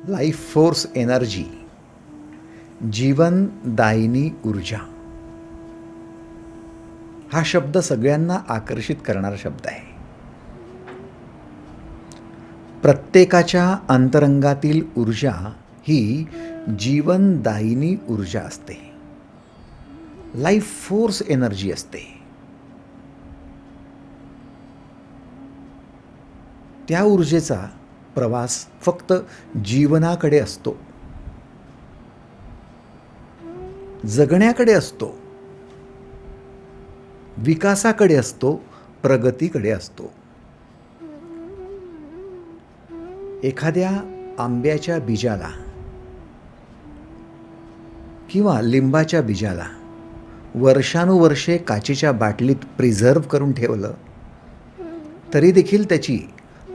Life force energy, जीवनदायिनी ऊर्जा, हा शब्द सगळ्यांना आकर्षित करणारा शब्द आहे. प्रत्येकाच्या अंतरंगातील ऊर्जा ही जीवनदायिनी ऊर्जा असते, लाईफ फोर्स एनर्जी असते. त्या ऊर्जेचा प्रवास फक्त जीवनाकडे असतो, जगण्याकडे असतो, विकासाकडे असतो, प्रगतीकडे असतो. एखाद्या आंब्याच्या बीजाला किंवा लिंबाच्या बीजाला वर्षानुवर्षे काचेच्या बाटलीत प्रिझर्व्ह करून ठेवलं तरी देखील त्याची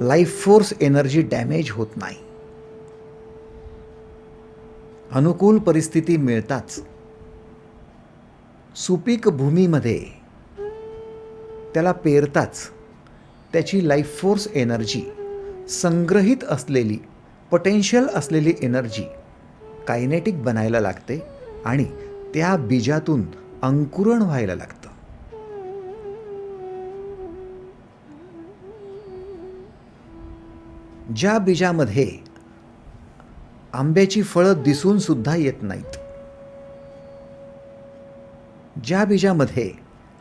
लाईफ फोर्स एनर्जी डॅमेज होत नाही. अनुकूल परिस्थिती मिळताच सुपीक भूमीमध्ये त्याला पेरताच त्याची लाईफ फोर्स एनर्जी, संग्रहित असलेली पोटेन्शियल असलेली एनर्जी कायनेटिक बनायला लागते आणि त्या बीजातून अंकुरण व्हायला लागतं. ज्या बीजामध्ये आंब्याची फळं दिसून सुद्धा येत नाहीत, ज्या बीजामध्ये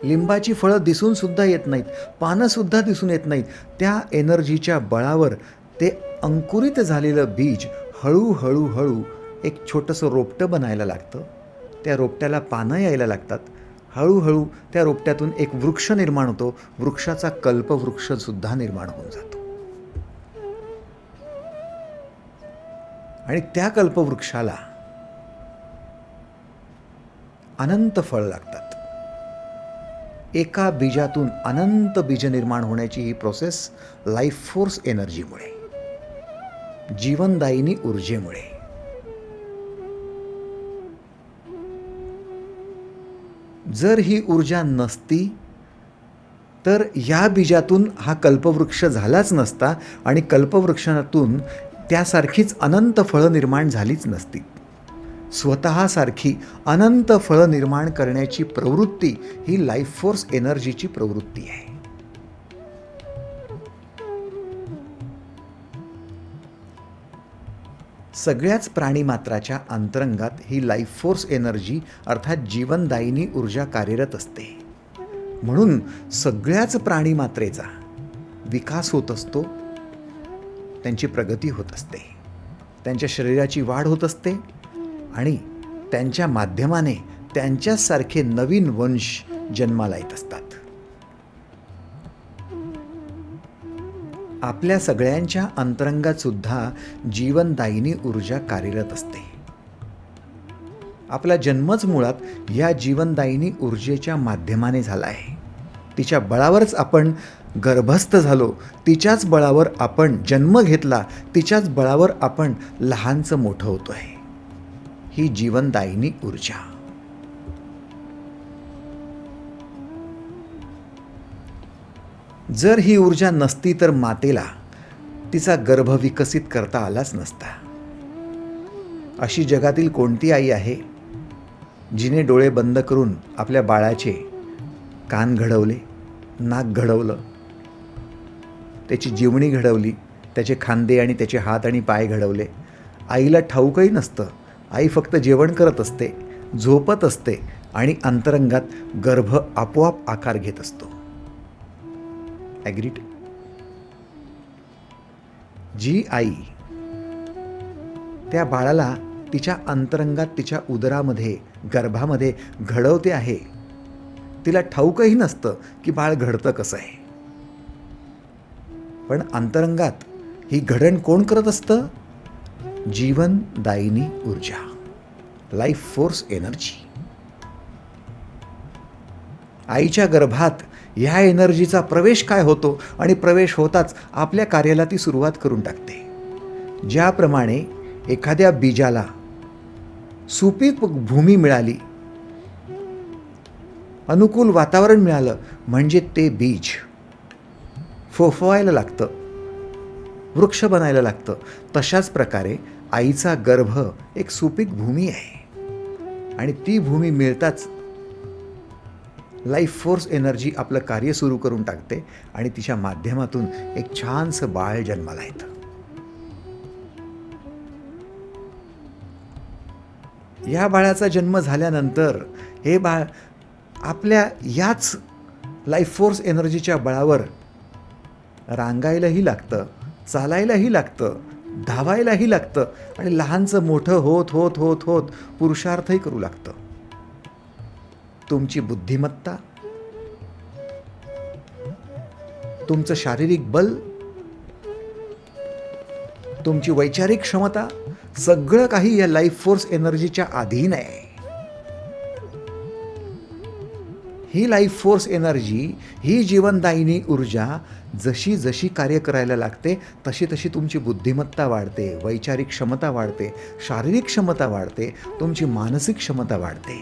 लिंबाची फळं दिसून सुद्धा येत नाहीत, पानं सुद्धा दिसून येत नाहीत, त्या एनर्जीच्या बळावर ते अंकुरित झालेलं बीज हळूहळू हळू एक छोटंसं रोपटं बनायला लागतं. त्या रोपट्याला पानं यायला लागतात. हळूहळू त्या रोपट्यातून एक वृक्ष निर्माण होतो. वृक्षाचा कल्पवृक्षसुद्धा निर्माण होऊन जातो आणि त्या कल्पवृक्षाला अनंत फळ लागतात. एका बीजातून अनंत बीज निर्माण होण्याची ही प्रोसेस लाईफ फोर्स एनर्जीमुळे, जीवनदायिनी ऊर्जेमुळे. जर ही ऊर्जा नसती तर या बीजातून हा कल्पवृक्ष झालाच नसता आणि कल्पवृक्षातून त्यासारखीच अनंत फळं निर्माण झालीच नसती. स्वतःसारखी अनंत फळं निर्माण करण्याची प्रवृत्ती ही लाईफ फोर्स एनर्जीची प्रवृत्ती आहे. सगळ्याच प्राणीमात्राच्या अंतरंगात ही लाईफ फोर्स एनर्जी अर्थात जीवनदायिनी ऊर्जा कार्यरत असते. म्हणून सगळ्याच प्राणीमात्रेचा विकास होत असतो, त्यांची प्रगती होत असते, त्यांच्या शरीराची वाढ होत असते आणि त्यांच्या माध्यमाने त्यांच्यासारखे नवीन वंश जन्माला येत असतात. आपल्या सगळ्यांच्या अंतरंगात सुद्धा जीवनदायिनी ऊर्जा कार्यरत असते. आपला जन्मच मुळात या जीवनदायिनी ऊर्जेच्या माध्यमाने झाला आहे. तिच्या बळावरच आपण गर्भस्थ झालो, तिच्याच बळावर आपण जन्म घेतला, तिच्याच बळावर आपण लहानचं मोठं होतोय. ही जीवनदायिनी ऊर्जा. जर ही ऊर्जा नसती तर मातेला तिचा गर्भ विकसित करता आलाच नसता. अशी जगातील कोणती आई आहे जिने डोळे बंद करून आपल्या बाळाचे कान घडवले, नाक घडवलं, त्याची जीवणी घडवली, त्याचे खांदे आणि त्याचे हात आणि पाय घडवले? आईला ठाऊकही नसतं. आई फक्त जेवण करत असते, झोपत असते आणि अंतरंगात गर्भ आपोआप आकार घेत असतो. ॲग्रीड? जी आई त्या बाळाला तिच्या अंतरंगात, तिच्या उदरामध्ये, गर्भामध्ये घडवते आहे, तिला ठाऊकही नसतं की बाळ घडतं कसं आहे. पण अंतरंगात ही घडण कोण करत असतं? जीवनदायिनी ऊर्जा, लाईफ फोर्स एनर्जी. आईच्या गर्भात ह्या एनर्जीचा प्रवेश काय होतो आणि प्रवेश होताच आपल्या कार्याला ती सुरुवात करून टाकते. ज्याप्रमाणे एखाद्या बीजाला सुपीक भूमी मिळाली, अनुकूल वातावरण मिळालं म्हणजे ते बीज फोफवायला लागतं, वृक्ष बनायला लागतं. तशाच प्रकारे आईचा गर्भ एक सुपीक भूमी आहे आणि ती भूमी मिळताच लाईफ फोर्स एनर्जी आपलं कार्य सुरू करून टाकते आणि तिच्या माध्यमातून एक छानसं बाळ जन्माला येतं. या बाळाचा जन्म झाल्यानंतर हे बाळ आपल्या याच लाईफ फोर्स एनर्जीच्या बळावर रांगायलाही लागतं, चालायलाही लागतं, धावायलाही लागतं आणि लहानचं मोठं होत होत होत होत पुरुषार्थही करू लागतं. तुमची बुद्धिमत्ता, तुमचं शारीरिक बल, तुमची वैचारिक क्षमता सगळं काही या लाईफ फोर्स एनर्जीच्या अधीन आहे. ही लाईफ फोर्स एनर्जी, ही जीवनदायिनी ऊर्जा जशी जशी कार्य करायला लागते तशी तशी तुमची बुद्धिमत्ता वाढते, वैचारिक क्षमता वाढते, शारीरिक क्षमता वाढते, तुमची मानसिक क्षमता वाढते.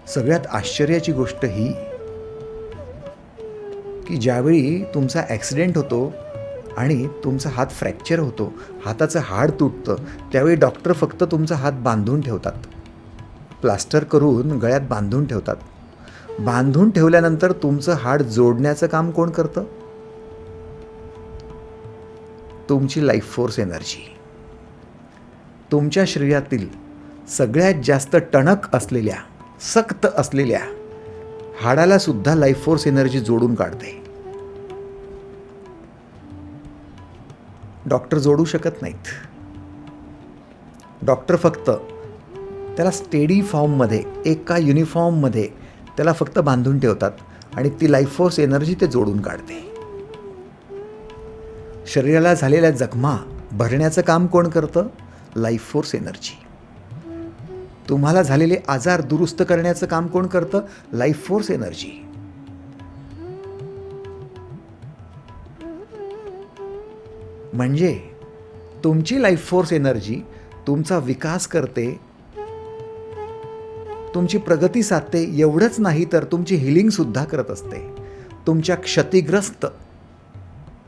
सगळ्यात आश्चर्याची गोष्ट ही की ज्यावेळी तुमचा ॲक्सिडेंट होतो आणि तुमचा हात फ्रॅक्चर होतो, हाताचं हाड तुटतं, त्यावेळी डॉक्टर फक्त तुमचा हात बांधून ठेवतात, प्लास्टर करून गळ्यात बांधून ठेवतात. बांधून ठेवल्यानंतर तुमचं हाड जोडण्याचं काम कोण करतं? तुमची लाईफ फोर्स एनर्जी. तुमच्या शरीरातील सगळ्यात जास्त टणक असलेल्या, सक्त असलेल्या हाडाला सुद्धा लाईफ फोर्स एनर्जी जोडून काढते. डॉक्टर जोडू शकत नाहीत. डॉक्टर फक्त त्याला स्टेडी फॉर्ममध्ये, एका युनिफॉर्ममध्ये त्याला फक्त बांधून ठेवतात आणि ती लाईफ फोर्स एनर्जी ते जोडून काढते. शरीराला झालेल्या जखमा भरण्याचं काम कोण करतं? Life force energy. तुम्हाला झालेले आजार दुरुस्त करण्याचं काम कोण करतं? Life force energy. म्हणजे तुमची लाईफ फोर्स एनर्जी तुमचा विकास करते, तुमची प्रगती साधते. एवढंच नाही तर तुमची हिलिंगसुद्धा करत असते. तुमच्या क्षतिग्रस्त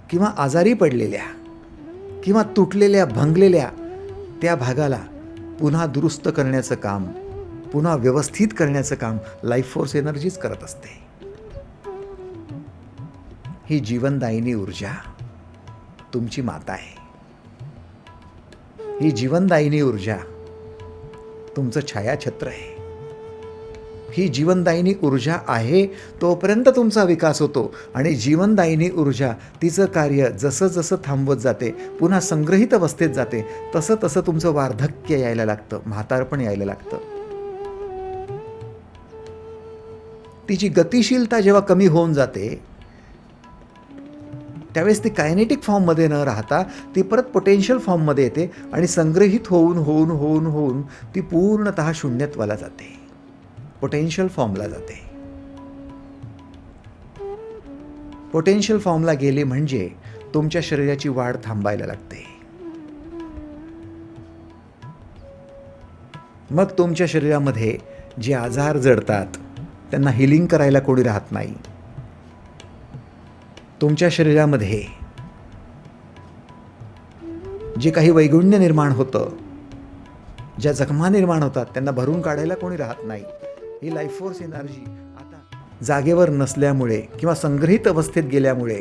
किंवा आजारी पडलेल्या किंवा तुटलेल्या, भंगलेल्या त्या भागाला पुन्हा दुरुस्त करण्याचं काम, पुन्हा व्यवस्थित करण्याचं काम लाईफ फोर्स एनर्जीच करत असते. ही जीवनदायिनी ऊर्जा तुमची माता आहे. ही जीवनदायिनी ऊर्जा तुमचं छायाछत्र आहे. ही जीवनदायिनी ऊर्जा आहे तोपर्यंत तुमचा विकास होतो आणि जीवनदायिनी ऊर्जा तिचं कार्य जसं जसं थांबवत जाते, पुन्हा संग्रहित अवस्थेत जाते, तसं तसं तुमचं वार्धक्य यायला लागतं, म्हातारपण यायला लागतं. तिची गतिशीलता जेव्हा कमी होऊन जाते त्यावेळेस ती कायनेटिक फॉर्ममध्ये न राहता ती परत पोटेन्शियल फॉर्ममध्ये येते आणि संग्रहित होऊन होऊन होऊन होऊन ती पूर्णतः शून्यत्वाला जाते, पोटेन्शियल फॉर्मला जाते. पोटेन्शियल फॉर्मला गेले म्हणजे तुमच्या शरीराची वाढ थांबायला लागते. मग तुमच्या शरीरामध्ये जे आजार जडतात त्यांना हिलिंग करायला कोणी राहत नाही. तुमच्या शरीरामध्ये जे काही वैगुण्य निर्माण होतं, ज्या जखमा निर्माण होतात त्यांना भरून काढायला कोणी राहत नाही. ही लाईफ फोर्स एनर्जी आता जागेवर नसल्यामुळे किंवा संग्रहित अवस्थेत गेल्यामुळे,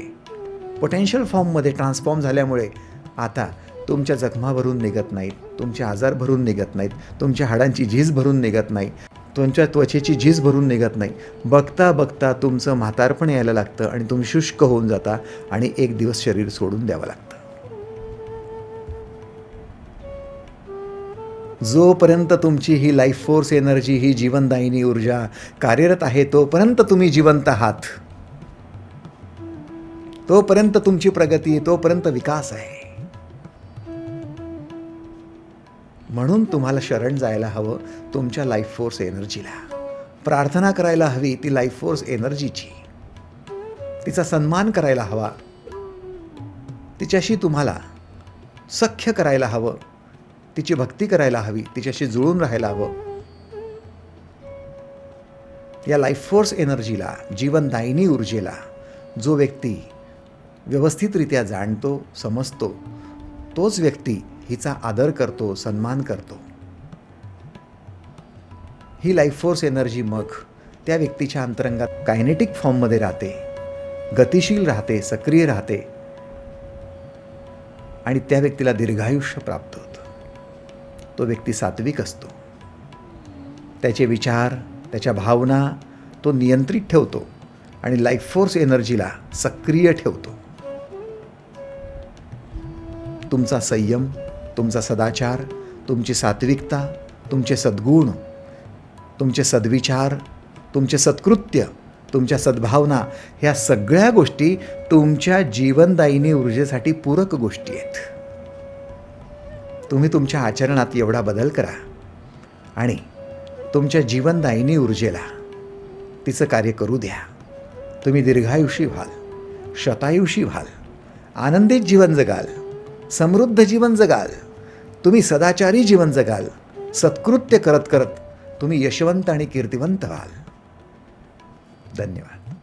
पोटेन्शियल फॉर्ममध्ये ट्रान्सफॉर्म झाल्यामुळे आता तुमच्या जखमा भरून निघत नाहीत, तुमचे आजार भरून निघत नाहीत, तुमच्या हाडांची झीज भरून निघत नाही, तुमच्या त्वचेची झीज भरून निघत नाही. बघता बघता तुमचं म्हातारपण यायला लागतं आणि तुम्ही शुष्क होऊन जाता आणि एक दिवस शरीर सोडून द्यावं लागतं. जोपर्यंत तुमची ही लाईफ फोर्स एनर्जी, ही जीवनदायिनी ऊर्जा कार्यरत आहे तोपर्यंत तुम्ही जिवंत आहात, तोपर्यंत तुमची प्रगती, तोपर्यंत विकास आहे. म्हणून तुम्हाला शरण जायला हवं तुमच्या लाईफ फोर्स एनर्जीला. प्रार्थना करायला हवी ती लाईफ फोर्स एनर्जीची. तिचा सन्मान करायला हवा, तिच्याशी तुम्हाला सख्य करायला हवं, तिची भक्ती करायला हवी, तिच्याशी जुळून राहायला हवं. या लाईफ फोर्स एनर्जीला, जीवनदायिनी ऊर्जेला जो व्यक्ती व्यवस्थितरित्या जाणतो, समजतो, तोच व्यक्ती हिचा आदर करतो, सन्मान करतो. ही लाईफ फोर्स एनर्जी मग त्या व्यक्तीच्या अंतरंगात कायनेटिक फॉर्ममध्ये राहते, गतिशील राहते, सक्रिय राहते आणि त्या व्यक्तीला दीर्घायुष्य प्राप्त होतं. तो व्यक्ती सात्विक असतो. त्याचे विचार, त्याच्या भावना तो नियंत्रित ठेवतो आणि लाईफ फोर्स एनर्जीला सक्रिय ठेवतो. तुमचा संयम, तुमचा सदाचार, तुमची सात्विकता, तुमचे सद्गुण, तुमचे सद्विचार, तुमचे सत्कृत्य, तुमच्या सद्भावना, ह्या सगळ्या गोष्टी तुमच्या जीवनदायिनी ऊर्जेसाठी पूरक गोष्टी आहेत. तुम्ही तुमच्या आचरणात एवढा बदल करा आणि तुमच्या जीवनदायिनी ऊर्जेला तिचं कार्य करू द्या. तुम्ही दीर्घायुषी व्हाल, शतायुषी व्हाल, आनंदित जीवन जगाल, समृद्ध जीवन जगाल, तुम्ही सदाचारी जीवन जगाल. सत्कृत्य करत करत तुम्ही यशवंत आणि कीर्तिवंत व्हाल. धन्यवाद.